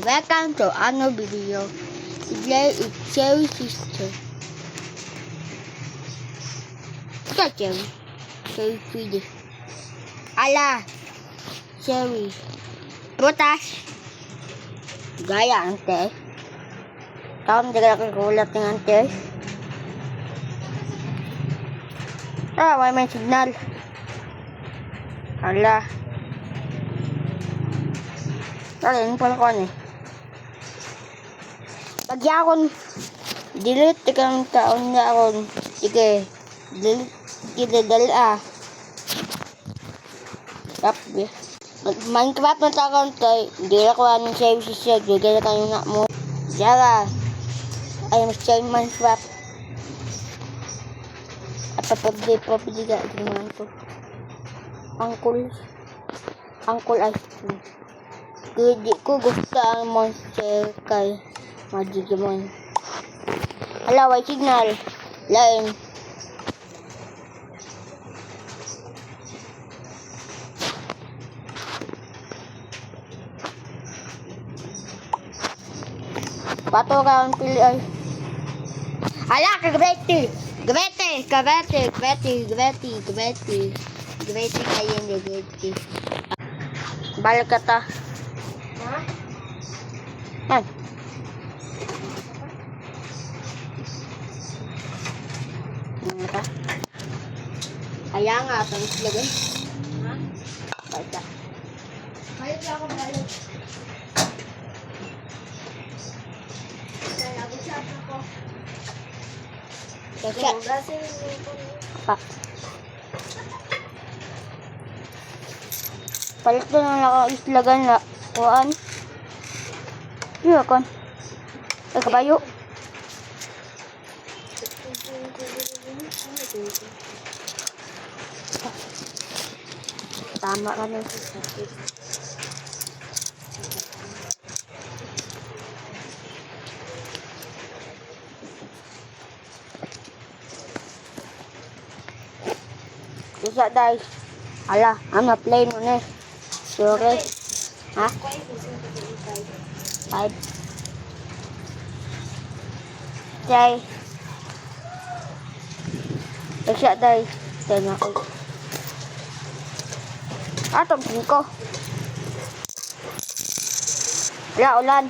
Welcome to another video. Today is Cherry's sister. Ito Cherry. Cherry Tweedy. Ala! Cherry. Prutas. Gaya ante. Taon hindi ka nakukulat ng ante. May signal. Ala. Alin pala ko eh. Pag yakon delete tikang taon na akon. Sige. Delete kidadala. Tapos Minecraft na takon tayo. Hindi na ko anong save si Seg. Hindi na kayo na mo. Yara. Ay mas save Minecraft. At papagdi ka. Tingnan ko. Uncle ice cream. Hindi ko gusto ang monster kay Magigimon. Hala, may signal. Lain. Pato ka ang pili ay. Hala, kagabeti. Gabeti kayo yung gabeti. Balik ka ta. Yan. Mata. Kaya nga, tapos lagay. Ha? Balik ka. Balik ako, balik. Nalagusan ako. Kaya. Pa. Palit doon ang nakaislagan na. Kuhaan. Iya kan. Kabayo. Tama ka na sa sakit. Bisa guys. Ala, I'm not playing on it. Sorry. Ha? 5. Day. Tasya day. Tena ko. Atong 5. Wala ulan.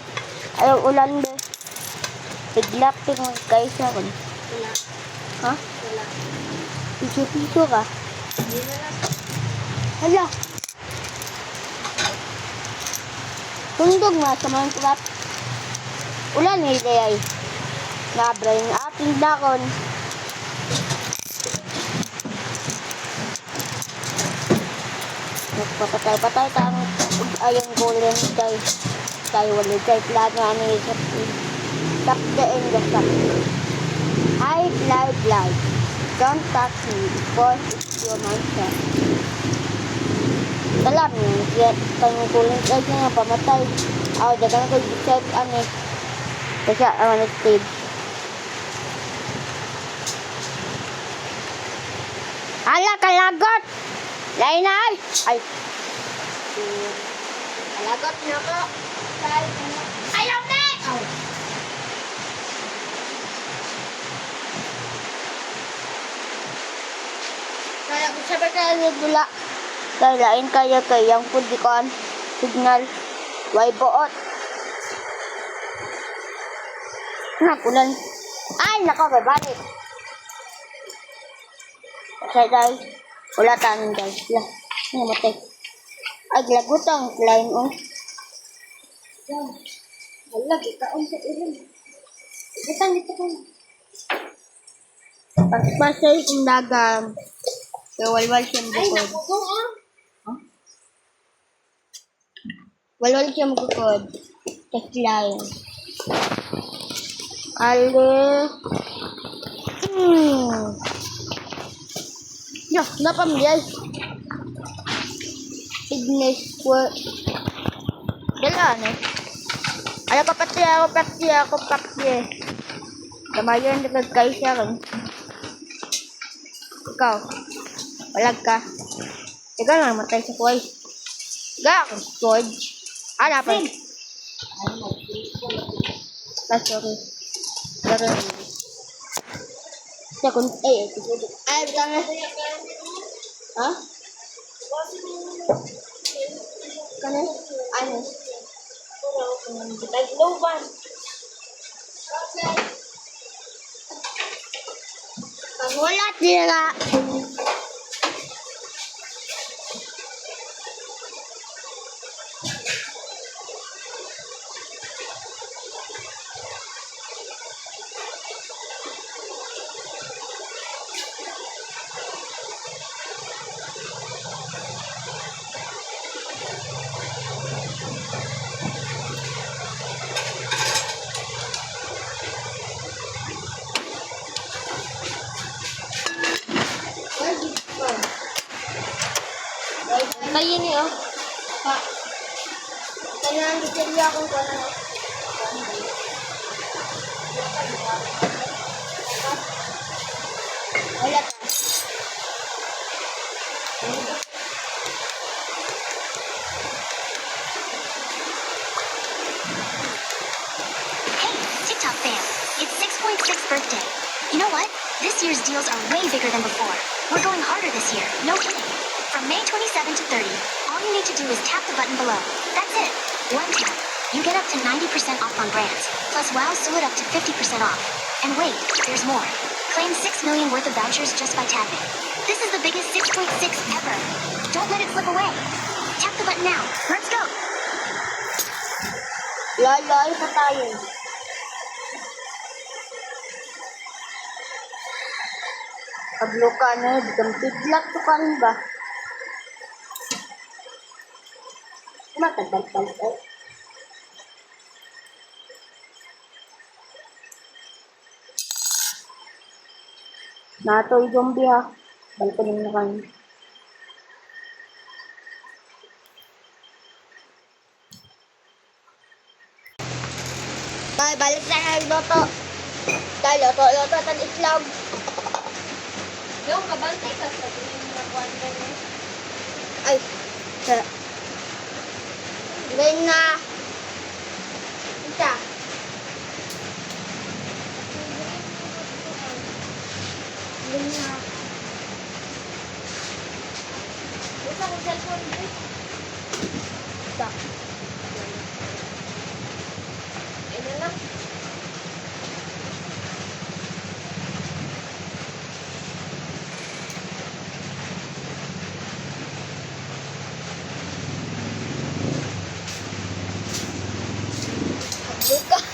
Ayaw ulan de. Bigla ping kaysa ko. Wala. Ha? Wala. Piso ka. Hindi na lang. Hala. Tundog na sa Minecraft. Ulan eh ay. Nabra yung ating dakon. Nagpapatay-patay ka ang ayong golden guys. Tayo wali kay plano ano yung tap the end of that. I fly. Don't touch me because it's your Minecraft. Alam niyo, kaya pangkuling kayo nga pamatay. Dagang ko set ano. Kasi ang stage. Ala, kalagot! Lain na ay! Ay! Kalagot na ko. Ayaw na! Ay! Kaya ko sabi kayo nagdula. Dahil lain kaya kayang pudikon, signal, way boot. Nakulan. Ay, nako, balik. Kasi guys, wala tanin guys. Namatay. Ay, lagutang, line on. Yan. Wala, gitaon sa ilan. Gitang, dito ka na. Pagpasay kong dagang. Walwal siyang bukod. Ay, naku ko Walwal siyang bukod. Taslayan. Ale. Yo, napamilay. Ignis ko. Dalaan eh. Ay, papati ako. Kamayan na kagkay siya rin. Ikaw. Walag ka. Ikaw na namatay sa kuway. Gak, George. Ano pa? Ah, sorry. Laro na. Second, ay, tama. Ha? Kano? Ano? Nagloban. Wala tira. Kayo niyo. Pa. Kaya ang gitilya ko ko na. Wala ka. Hey, TikTok fam, it's 6.6 birthday. You know what? This year's deals are way bigger than before. We're going harder this year, no kidding. From May 27 to 30, all you need to do is tap the button below. That's it. One tap. You get up to 90% off on brands, plus wow it up to 50% off. And wait, there's more. Claim 6 million worth of vouchers just by tapping. This is the biggest 6.6 ever. Don't let it slip away. Tap the button now. Let's go. Loloy pa tayo. Paglo ka na, biglang piglat to ka rin ba? Matagal-tagal. Nato yung zombie ha. Balkanin na kayo. Ay, balik na kayo loto. Dahil loto tan itlog. Yung kabantay ka sa tingin na kwanta niya. Ay, sa. Ngayon na. Isa. Ngayon na. Isa ko cellphone din. Isa. Ano lang?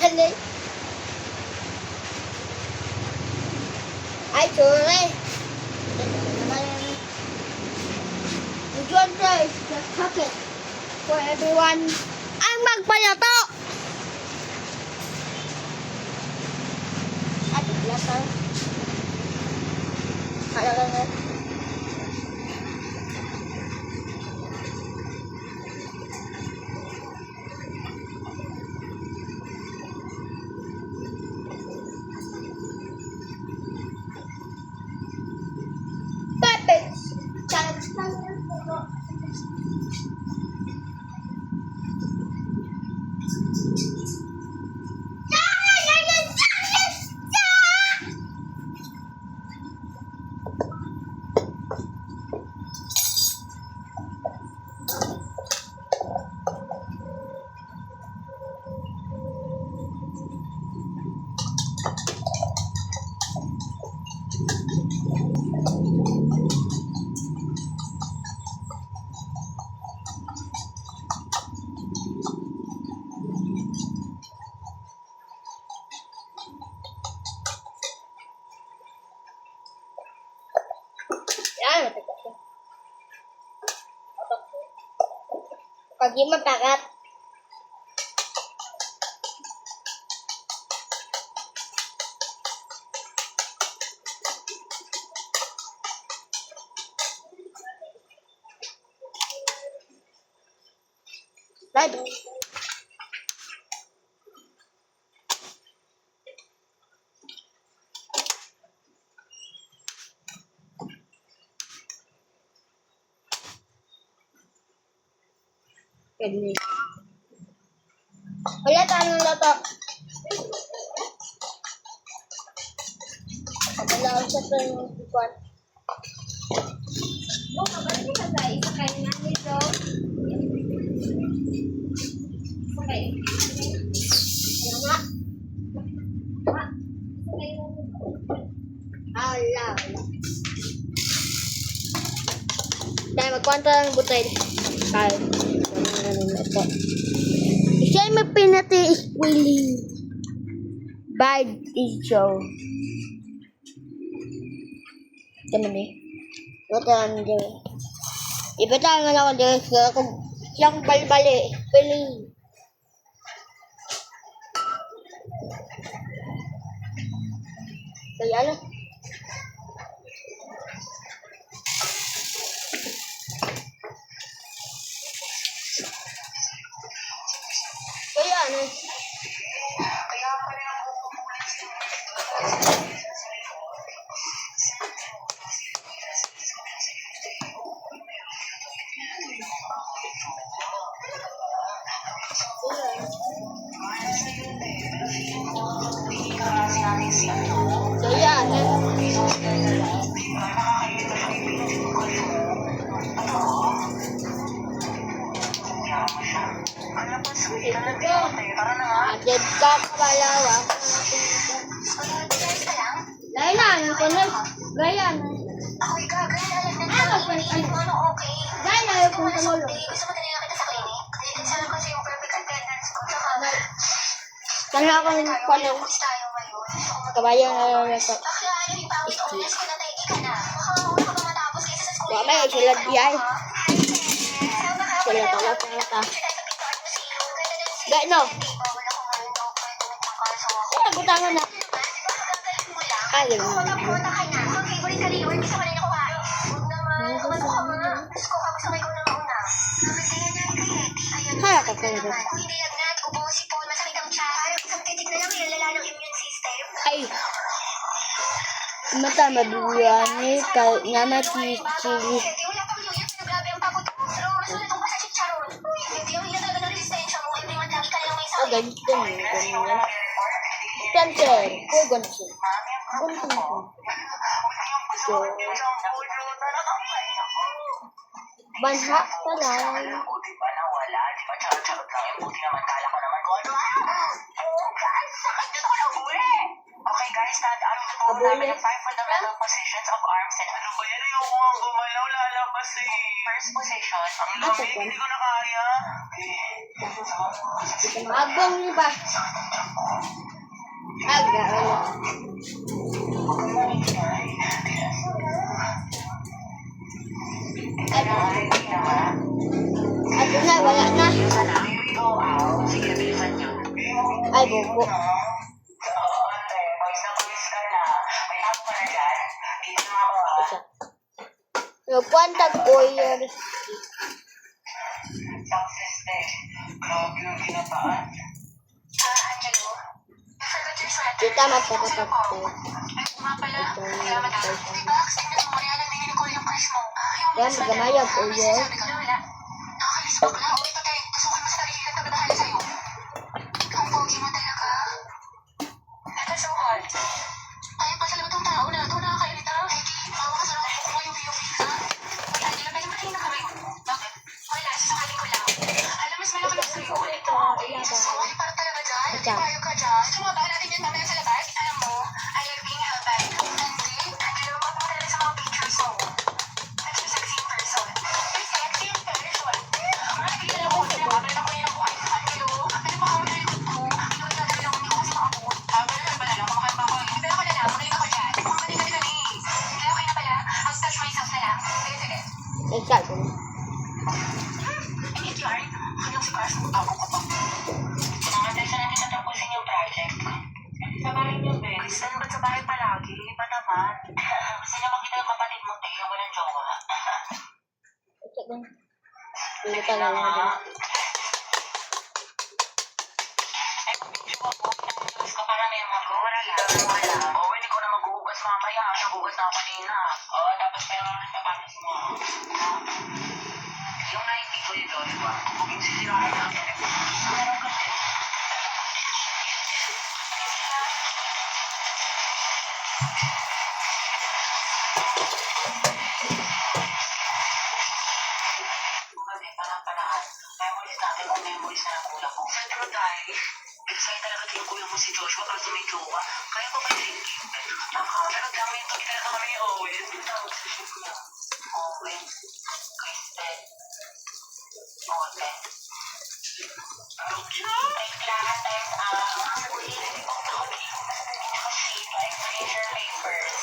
Bukan eh. Ay, sorry. Which one first? The pocket. For everyone. Ang magpalato! At later. Halaga na. Perfect! Yan, matagal siya. Pag yung mapakat. Live. Pwede. Wala tanong loto. sa yung kuwan. Oh, kabante ka sa isa kayo nga nito. Okay. Ano nga? Okay. Ala. Dahil magkwanta ng butil. Kaya. Ito. Siya may pinati squilling. Bad issue. Ito man eh. Ito lang din. Ipatangan ako din sa kung siyang balbali. Piling. Kaya ano? Kaya ano? Kaya ano? Agad ka kabalawa. Gaya na, ano ko na? Gaya na. Gaya na yung kung tumulong. Kaya ako yung palang kabayan na lang ito. Wala may sila diay. Sila talaga. Gaya no. Nagutangan na. Ay, gano'n. Kaya ka kayo. Ay. Mata mabuyan ni nama chili. Oh, ganito mo. Center. Kung ganito. Banha ka lang. Okay guys, stand out of the ball namin ang 5 fundamental positions of arms and ano ba yan? Ayoko nga gumalaw, lalabas eh. First position, ang lamig, hindi ko na kaya. Abang niyo ba? Aga. Ato na, wala na. Here we go out. Sige, bilisan nyo. Ay, bubo. So, kwanta ko yun. Kita magkakapat ko. Yan, magamayag ko yun. Exact. Saan ba sa bahay palagi? Iba naman. Gusto niya makita yung kapatid mo, te. Yung walang jowa. Exact lang. Hindi ka lang naman. Tapos ka para may mga wala. O, hindi ko na maghuhugas mamaya. Naghuhugas na ako kanina. O, tapos pero napapanis mo. Yung nainti ko dito, di ba? Kung yung sisirahan na. Meron kasi. Tay, excited talaga tinukulang mo si Joshua kaso may jowa. Kaya ko ba yung pero dami ito, talaga kami ni Owen. Owen, Kristen, Owen. Ay, lahat times, ulit. Kasi, like, picture papers.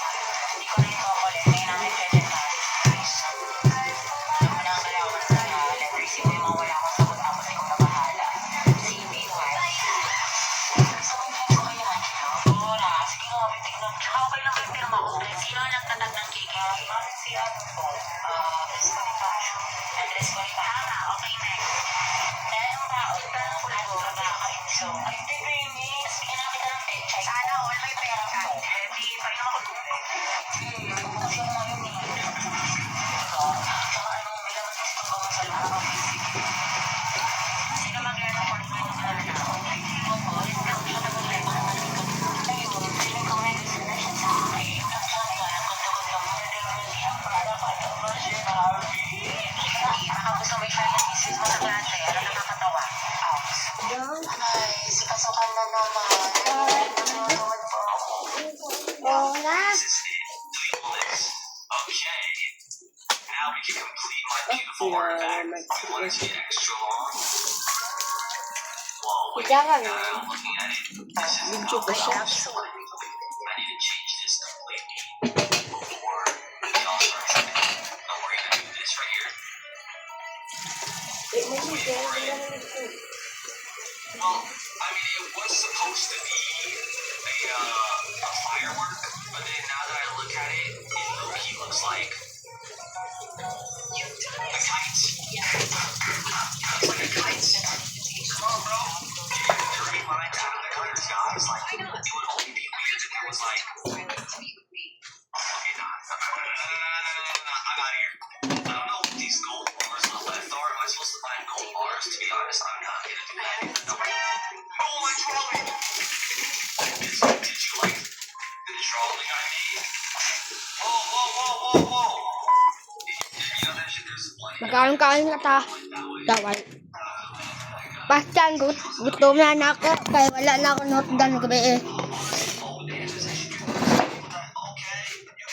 Hindi ko na yung chocolate. Ngayon namin check class. Guys, alam mo na ang galawan sa letter C. May mawala ako sa tapos ikaw na bahala. CBY. Gusto mo yung ko kayo, Angelo? Oo na. Sige nga, tingnan. Tsaka okay lang kayo pirma ko. Sino ang nagtatag ng KKK? Si ano po? Andres Bonifacio. Andres Bonifacio. Tama, okay, next. Dahil ang tao, parang pulado, nakaka-inso. Ay, hindi, baby. Tapos bigyan namin ka ng paycheck. Sana all may pera ka. Heavy, paano ako tuloy? Kasi ako ngayon eh. Ito, tsaka anong bilang gusto ko sa lupa ng basic. Sino mag-learn ng part 1 ng kanala ako? Hindi mo po, hindi ako siya nag-learn ng kanala ko. Ayun, feeling ko may gusto na siya sa akin. Ang sabi nga, nagkunta-kunta mo na din mo siya para patama siya na happy. Nakapuso may siya yung isip mo sa klase. Ano nakakatawa? Ay, sikasukan na naman. Nanonood po ako. Oo na. Okay. Now we can complete my beautiful artifact. You want it to be extra long? Well, wait. Diyan ka Now na. that I'm looking at it, this is YouTube ba siya? short. I need to change this completely before y'all start tripping. And we're gonna do this right here. Well, I mean, it was supposed to be a firework, but then now that I look at it, it low-key looks like a kite. It's like a kite. Come on, bro. The green lines out of the color skies, like, it would only be weird if it was like, okay, nah, I'm out of here. I don't know what these gold bars on the left are. Am I supposed to find gold bars? To be honest, I'm not gonna do that. No. Oh, my trolley! Did you like the trolley I made? Whoa! You know, there's plenty of Magkain ka ta. Dawal. Basta gutom na ako. Kaya wala na ako notdan gabi eh.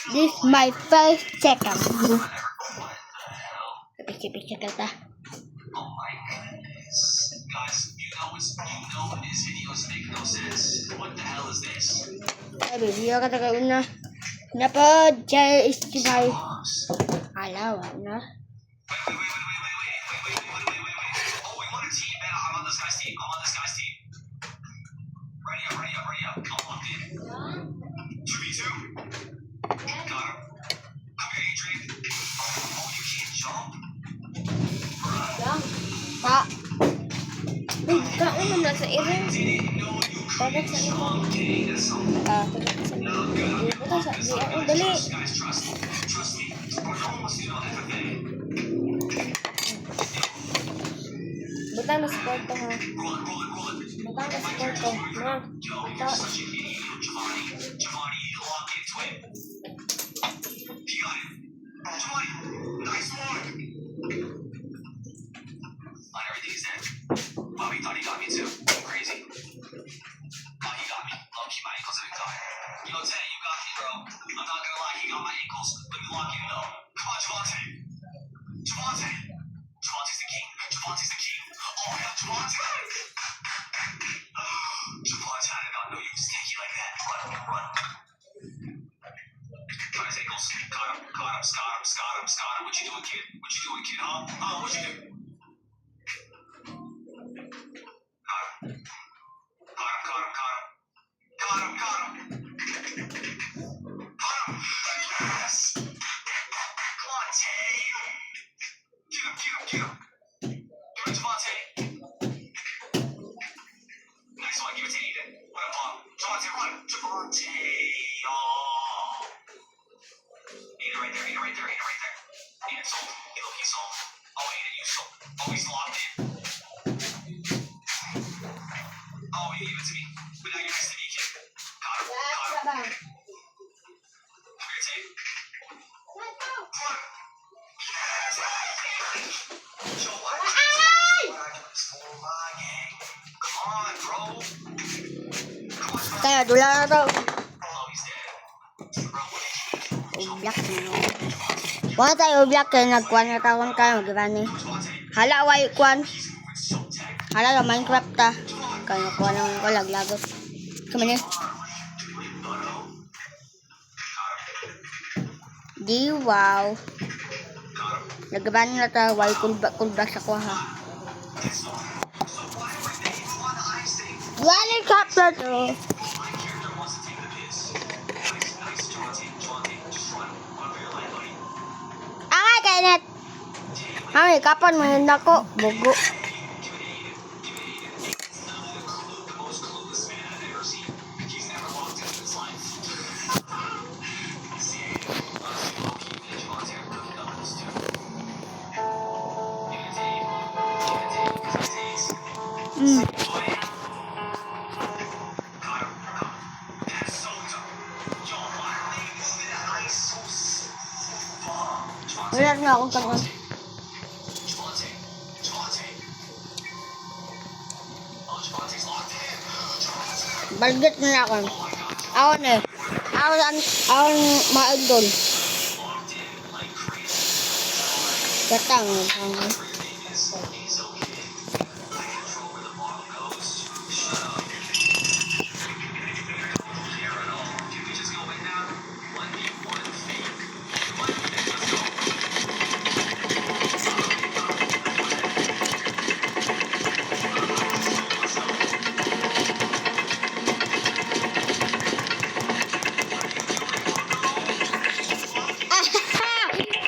This is my first second. Picture ka ta. Oh my goodness. Guys, this videos make no sense. What the hell is this? Ay, video ka taga una. Napod, siya is kinay. Alawa na. Wait. Oh, we want a team, man. I'm on this guy's team. Ready up. Come on, man. 2v2. Got him. Okay, Adrian. Oh, you can't jump? Pa. Uy, kaon mo na sa irin. Didn't know you Dapat could sa irin. jump. Dang, that's something. Dapat sa irin. Buta sa irin. Dali. Guys, trust me. No one wants to know FFA. Buta na sa kwarto ha. Roll it. Buta na sa kwarto. Ma. Yo, Buta. you're such an idiot, Giovanni. Giovanni, you need to lock into it. He got it. Giovanni, nice one. On everything's dead. Wow, he thought he got me too. Crazy. Oh, he got me. Low-key, my ankles have been caught. Yo, Teddy, you got me, bro. I'm not gonna lie, he got my ankles. Let me lock in, though. Come on, Javante. Javante's the king. Oh, yeah, Javante. Javante, I did not know you was tanky like that. Run. Got his ankles. Got him. What you doing, kid? Huh? What you do? Got him. Yes. Come on, Tay. Get him. Give it to Javante. Nice one. Give it to Aiden. What a bomb. Javante, run. Javante. Oh. Aiden right there. Aiden sold. He sold. Oh, Aiden, you sold. Oh, he's locked in. Oh, he gave it to me. But now you're next to me, kid. Got him. Bang. Come here, Tay. Run. Yes. Joe, what? Oh my gang. Come on. on, bro. Kaya dula na to. Oh, he's dead. Bro, what did you do? Black na. Wala tayo black kaya nagkuhan na taon kayo mag-rani. Hala way kuhan. Hala la Minecraft ta. Kaya nakuha naman ko laglagot. Kamani. Di wow. Nag-rani na ta way kulbak sa kuha. Wala capture to. My character wants to take the piss. Nice, Jaunty. Just run. Run for your life, buddy. Ay, kainet. Ay, kapan mo yun ako. Bugo. The most clueless man I've ever seen. He's never walked into his life. See, low-key, Jaunty, I'm cooking up this too. Imitate, because it takes. Got him. That's so dope. Yo, why are they moving that ice so fuck? Wala na akong tangon. Javante. Oh, Javante's locked in. Javante. Balgit na ako. Ako na eh. Ako maagdol. Locked in like crazy. Katang. Your name is Azo Kid. I control where the ball goes. Shut up. Don't care at all. Can we just go in now? 1v1 fake. Let's go.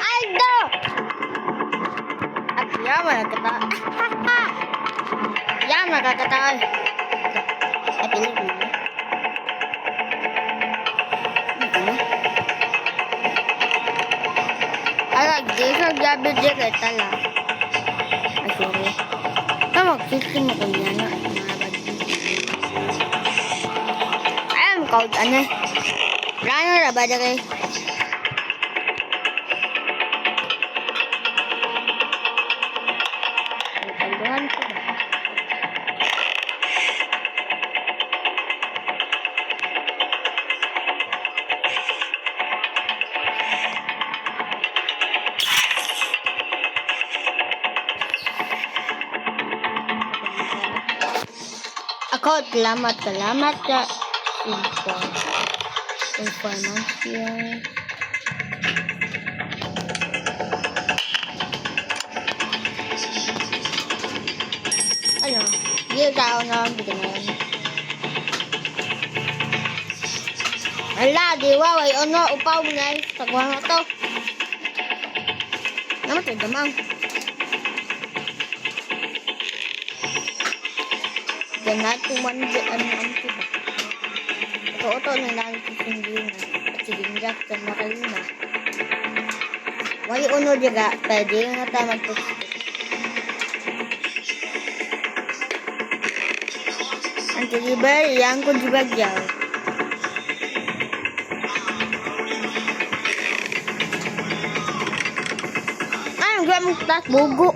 Aldo! At yaman na kita. Yaman na kakataan. Ay, pilit mo. Ay, di sa gabi di kay tala. Ay, sorry. Mag-system mo kung yan. Alam ko, ano? Rano na ba na kayo? Pagduhan ko ba? Ako, salamat sa information. Ano? Hindi tao na ang bigyan. Ala, di waway. Ano, upaw mo na. Sagwa nga to. Naman ito, damang. Diyan natin ano ito ba? Ito na lang hindi na. At sige nga, dyan na kayo na. May uno diga, pwede nga tayo magpustik. Ang deliver, yang ko dibagyaw. Ay, ang gawin mong tas, bugo.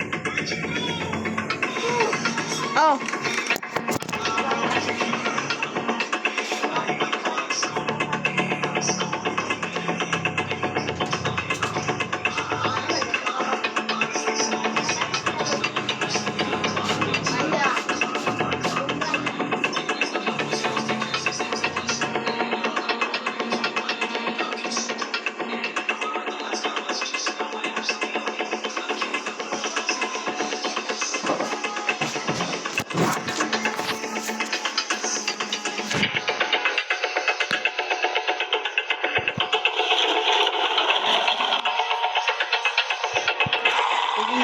Oh.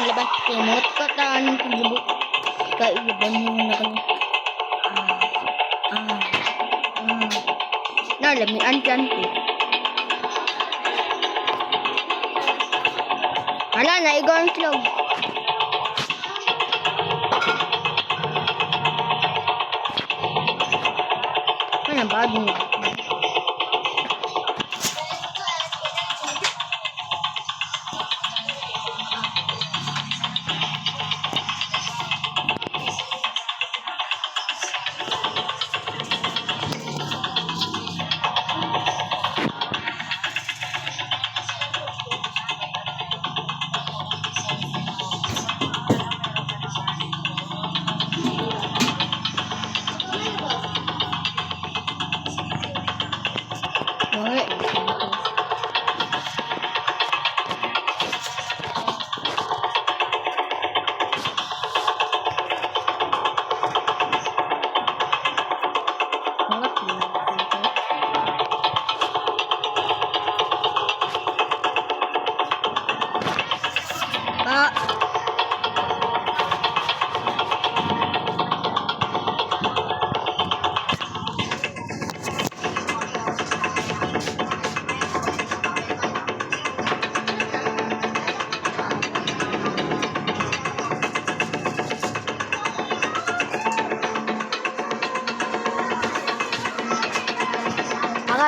Labas timot ko taan ng pagibok. Kaiban mo na kami. Nalamian dyan po. Wala na, igaw ang slog. Ano ba?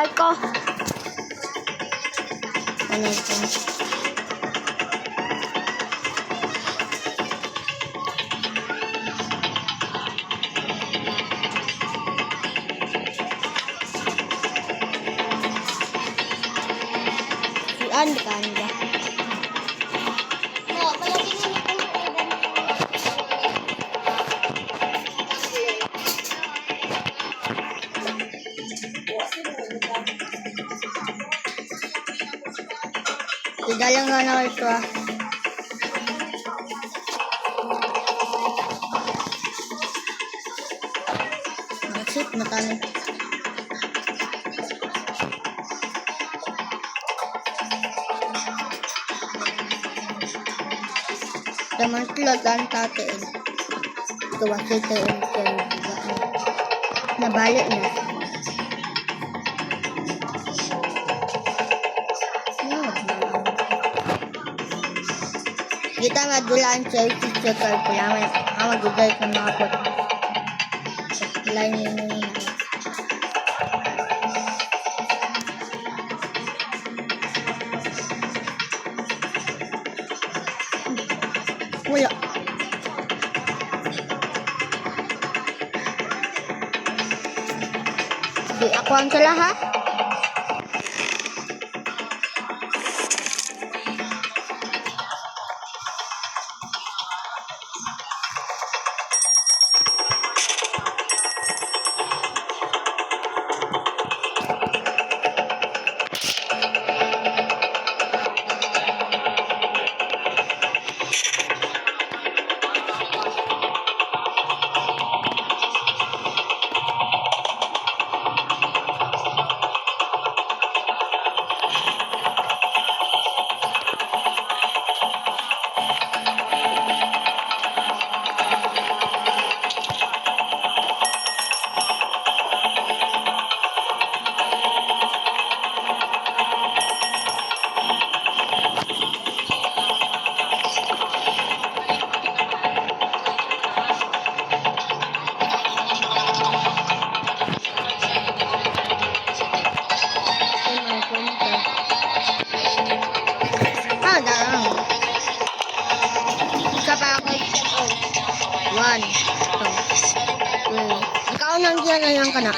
Mahal ko. Ano ito? Saan ka ba? No, palagi na nito Idalang nga na ito ah. Nakasip na tayo. Daman tulad ang tatiin. Ito kasi tayo nabalik na. Kita madulaan sa teacher card ko lang. Maguday sa mga pot. Line yun yun. Wala. Di ako ang sala ha. One. Ikaw nang diyan na lang ka na.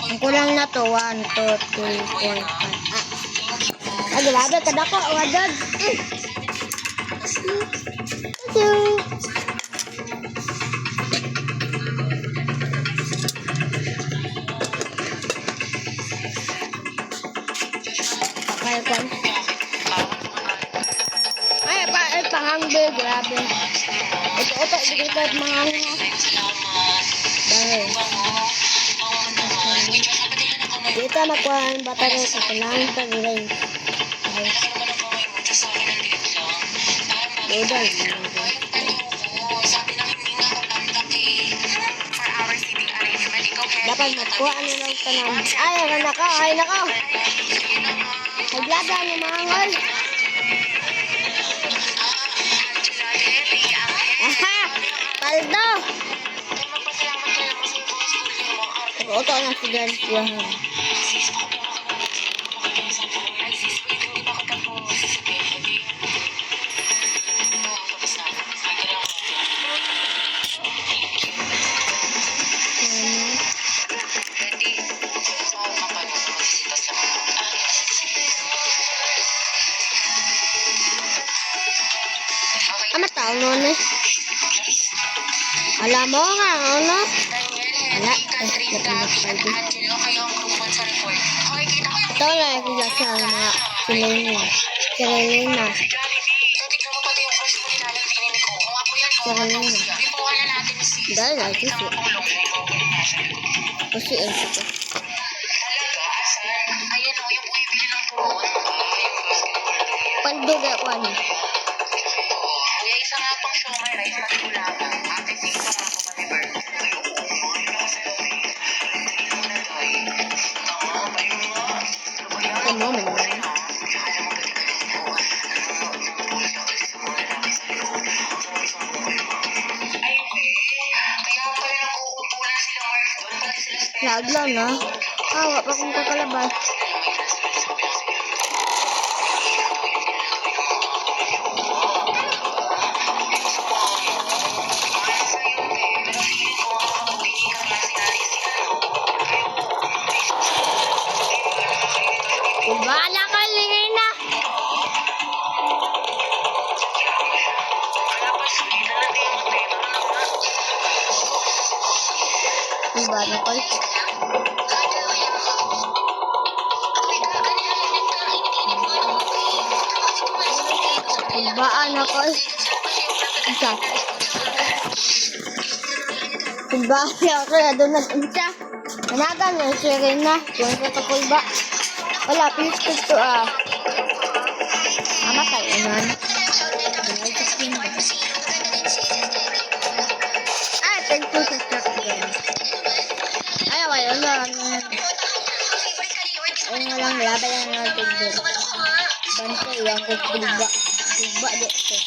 Ang kulang na to. 1, 2, 3, 4, 5. Ah, grabe ka na ko. Wadad. Thank you. Ay, pangangbe. Grabe. Ito, dito at mga dahil dito nakuha ang battery sa kailangan pag-ilay dahil dapat makuha ano lang tanong ay nako naglada ni mga ngol. Aha! Paldo! Ito na si Garcia. Ama tao nun eh. Alam mo nga, ano? Wala. Ito lang yung bilang siya ng mga Kirelina. Kirelina. Dahil lang ito. Kasi ito ko. Palduga ko ano. Kuya, isa nga pang siomay rice at gulaman. Ate, sige pa nga ako matibar. Ay, moment. Loud lang, no? Awa pa kung kakalabas. Bahala ka, lingay na. Diba na ko? Baan ako. Isa. Diba siya ako na doon nag-unsa. Managan na siya rin na. Kung sa takulba. Wala, pilit to ah. Amatay, anan. Ah, thank you sa shotgun. Ay, wala lang. Ay, walang laban lang natin din. Bantay lang ko kulba. Kulba dito.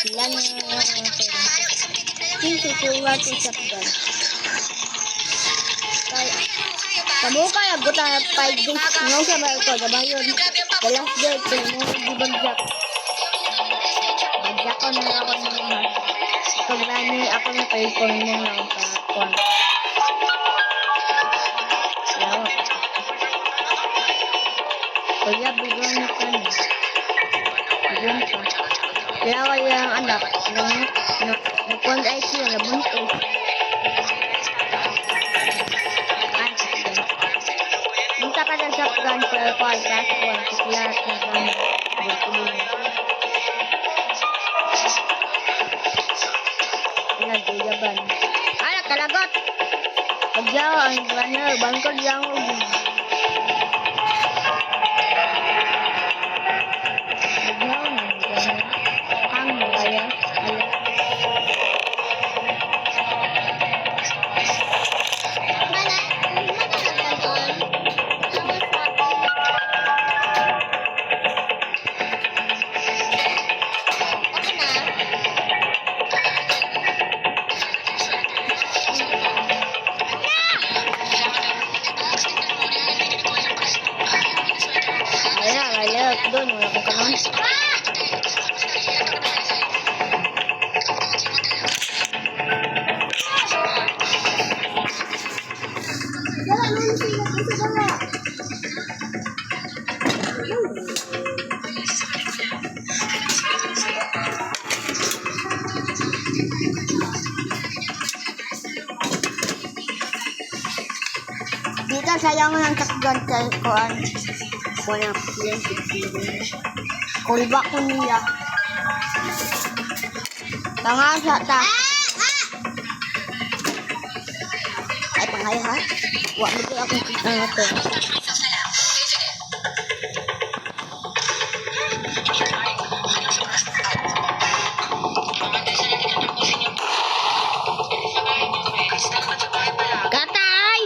Sila na natin. Susuwa to shotgun. Kamu kaya buta 5 days. Ngayon sa bayo ko. Diba yun? The last day. Kung mo di bagjak. Bagjak ko na ako ng mga. Pag nani ako na kayo kung mo na ako pa. Salamat. Kaya bigyan na ka na. Bigyan pa. Kaya kaya ang anak. Nakuha ay siya. Nabunto. Punta ka ng shotgun per call. Last one. Lahat na gun. Nagjaban. Anak kalagot. Pagyaw ang runner. Bangkod lang ako. Pagyaw ang runner. Ang magaya. Doon, wala ko kanon. Dito sayang ng shotgun sa kuan. Wala yan, kulba ko niya. Pangasa ta. Ay, pangay ha? Wala mo kayo akong kita nga to. Katay!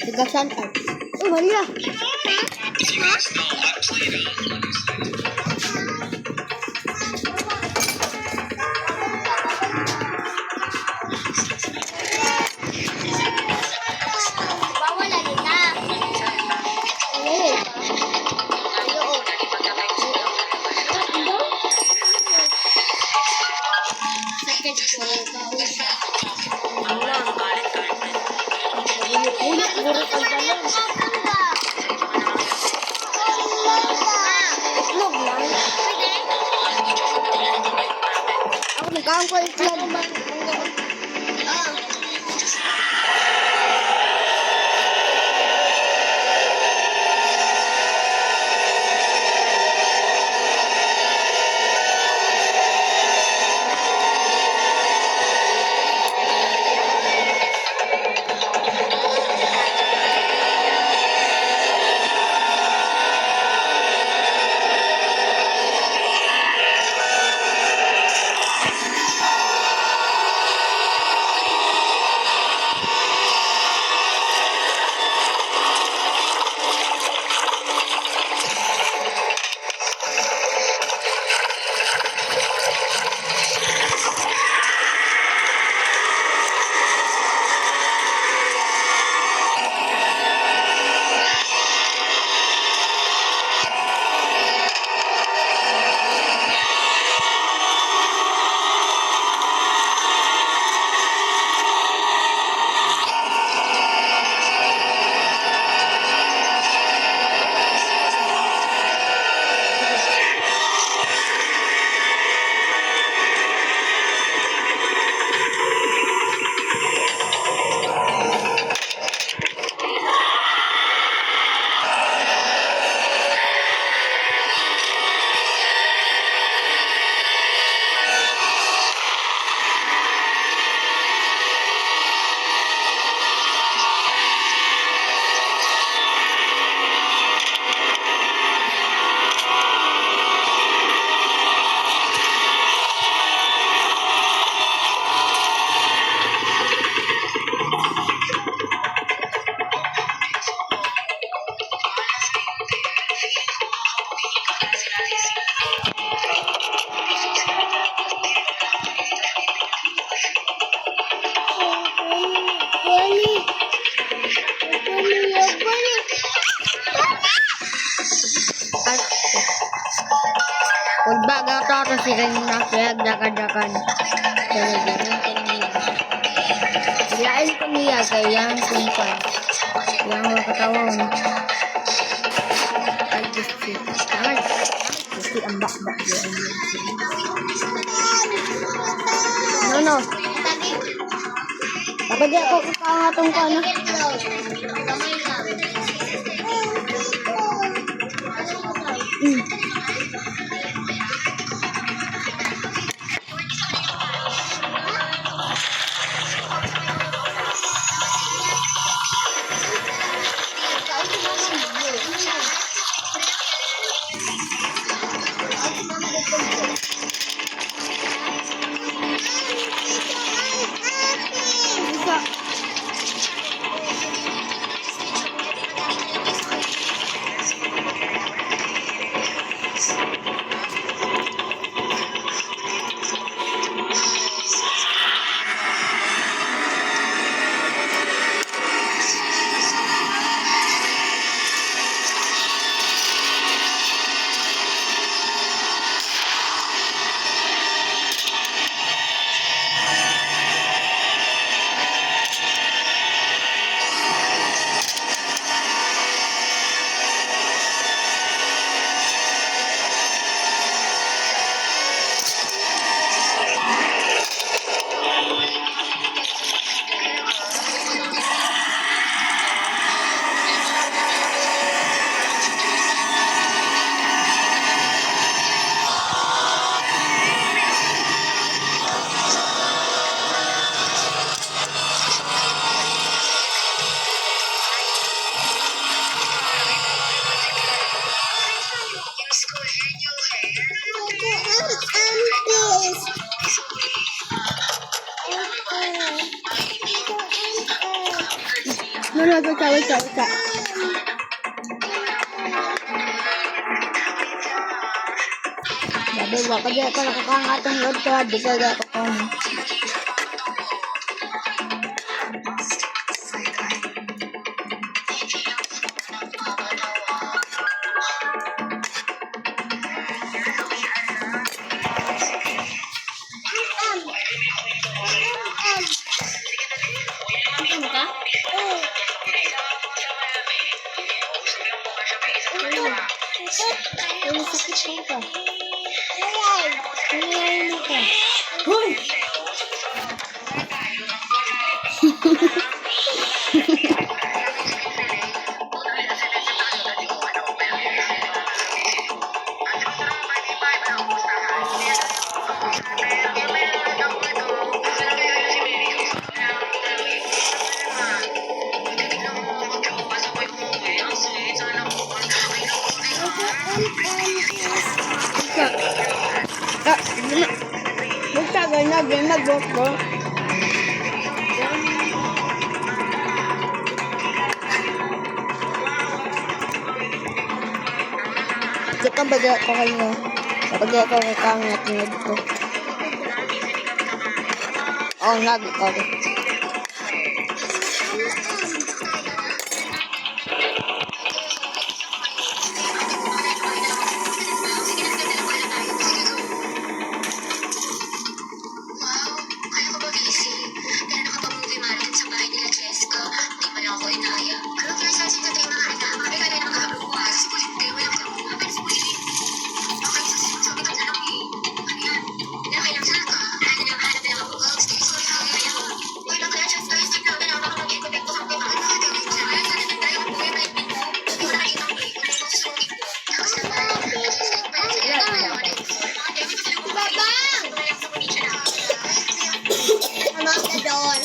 Tigasan ka. Oh, wala. Bawal lagi na. Ulit, gurot ang balon. Itlog lang. Magkaon ko itlog. Pagbaga to si rin nakiyag dakan-dakan. Ilain ko niya kay yang kumpan. Yang katawon. Ay, gusti. Ay, gusti ang bakbak yun. No. Dapat di ako kakangatong ka na. No, wait up. Sabi ba, kaya ko nakakangatong load ka, di ka gaya ko kung... Sakit ka. Ay, mo ka. Hoy! Magtagal na din, mag-go. Ito kang bagay ko kayo. Bagay ko kay kang natinod ko. Oh, nag-go. Wow, kaya ko ba busy? Kaya nakapag-movie marathon sa bahay nila Jessica. Hindi man ako inaya. Pero kaya sa asin natin mga anak, kami ka na yung nakahablo ko para sa kulit kayo. Wala ka kung kapag sa kulit. Okay, sabi ka na lang eh. Ano yan? Kaya lang sana ka. Hanap na ako. Stay so kaya mo. Uy, lang kaya Jessica, yung stick namin ako nakapag-ikot ko sa mga nakatawid siya. Kaya sana din tayo mag-uwi may pin mo. Hindi ko nakita ko eh. Kung gusto sa sungit ko. Tapos naman, nag-stick pa yan sila. Babang! Come out the door.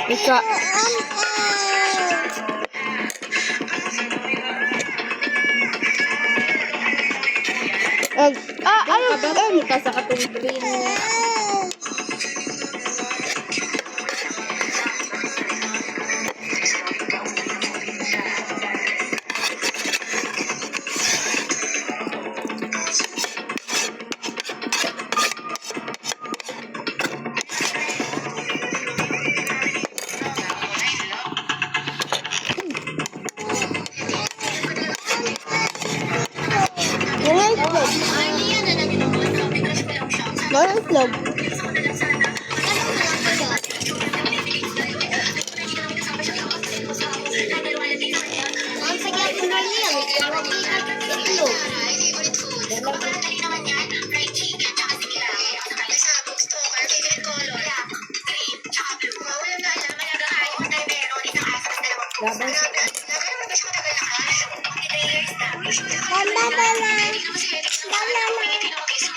Isa. Ayun. Ka sa katungtrin. Mga itlog. Mga itlog.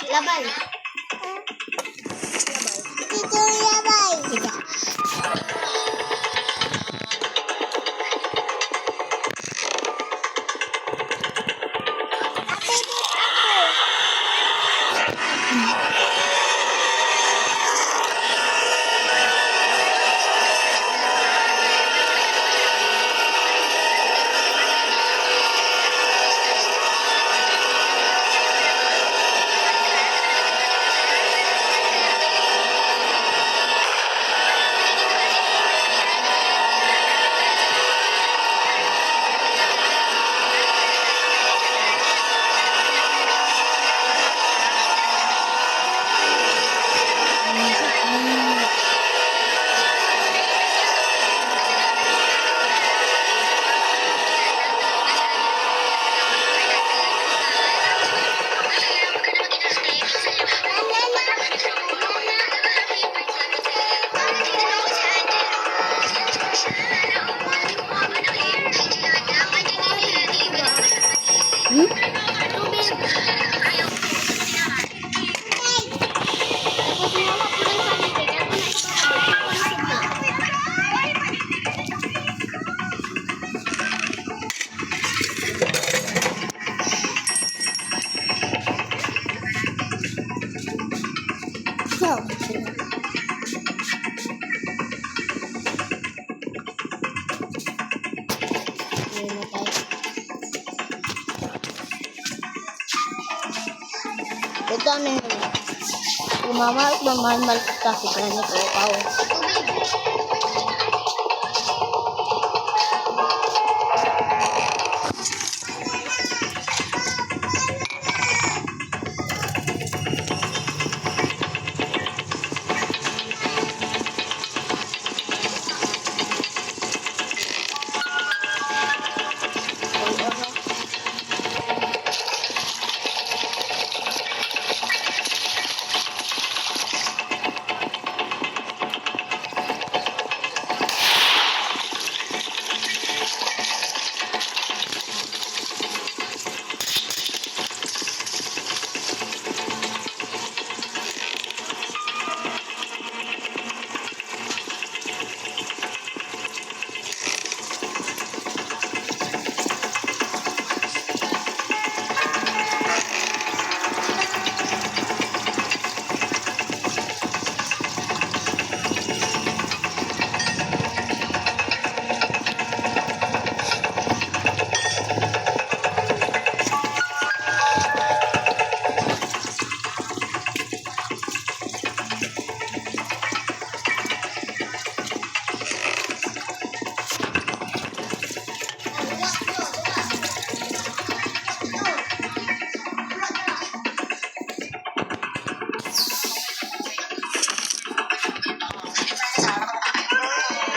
Laban. Ito labay. Ito. Ito ano yun. Mamahal kita si Granny ko. Ikaw.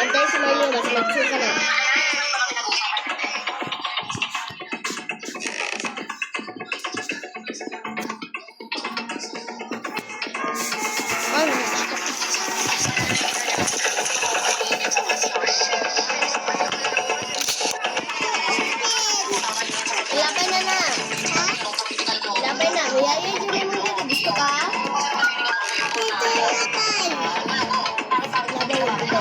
Antay si Mario, mas mag-chill ka na. Lapay na na. Lapay na. Huyaya yung rin mo dito. Gusto ka? Lapay mo dito.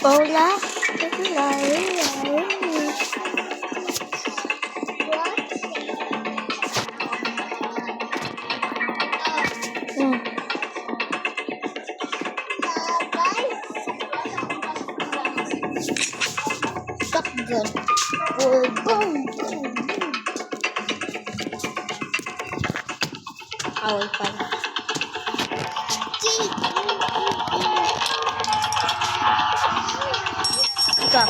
Paula, Stop dyan. Awal pa. Ikaw.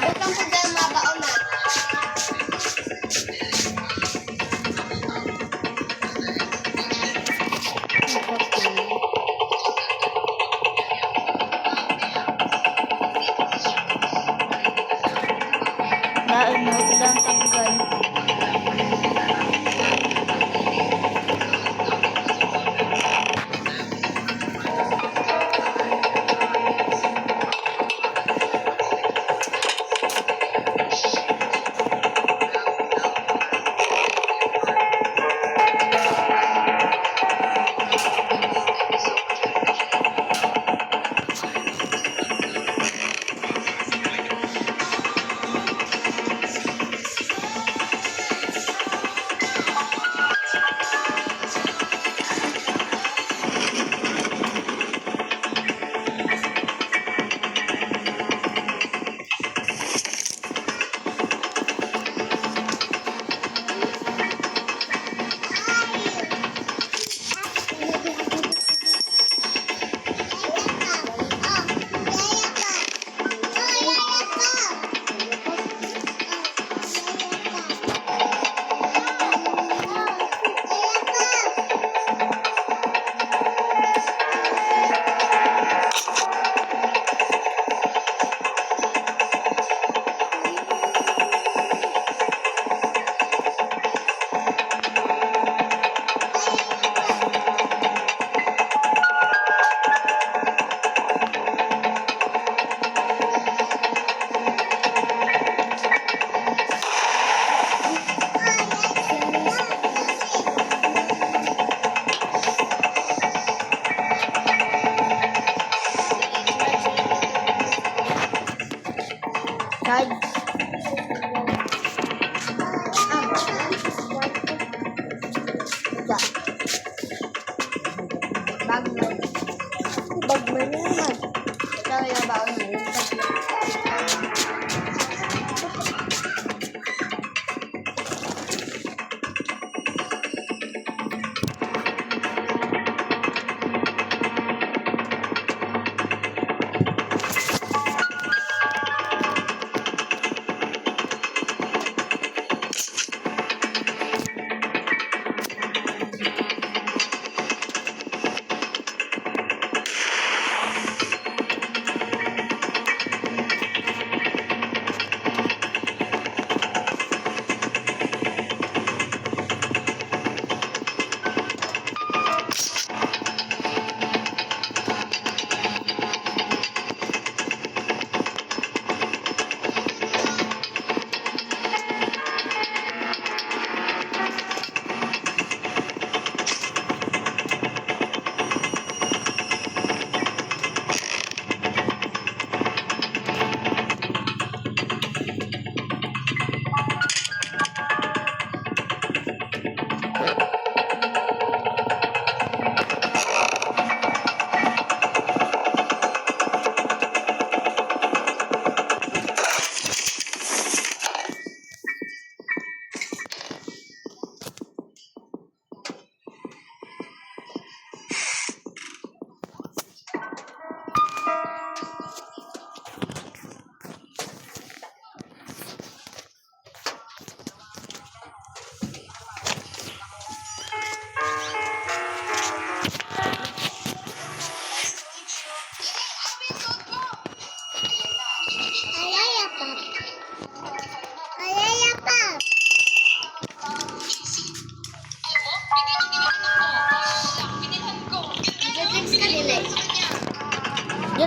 Butang po dahil mabaon na.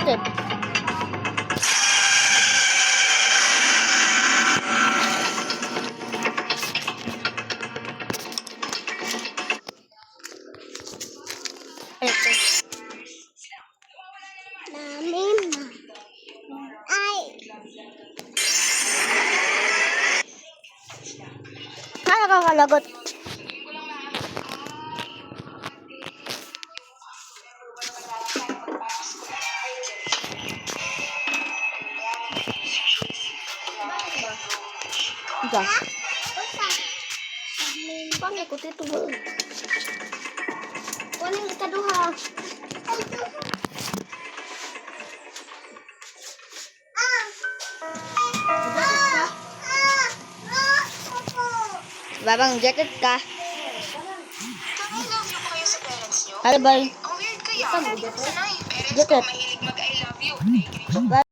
Bakit? Namin ay Nakakalagot. Diyan. Bakit ko dito ba? Kunin ikaduha. Babang jacket ka. I love you pa kayo sa parents niyo? Ano ba? Ang weird kaya. Sanay, parents Jacket. ko mahilig mag-I love you.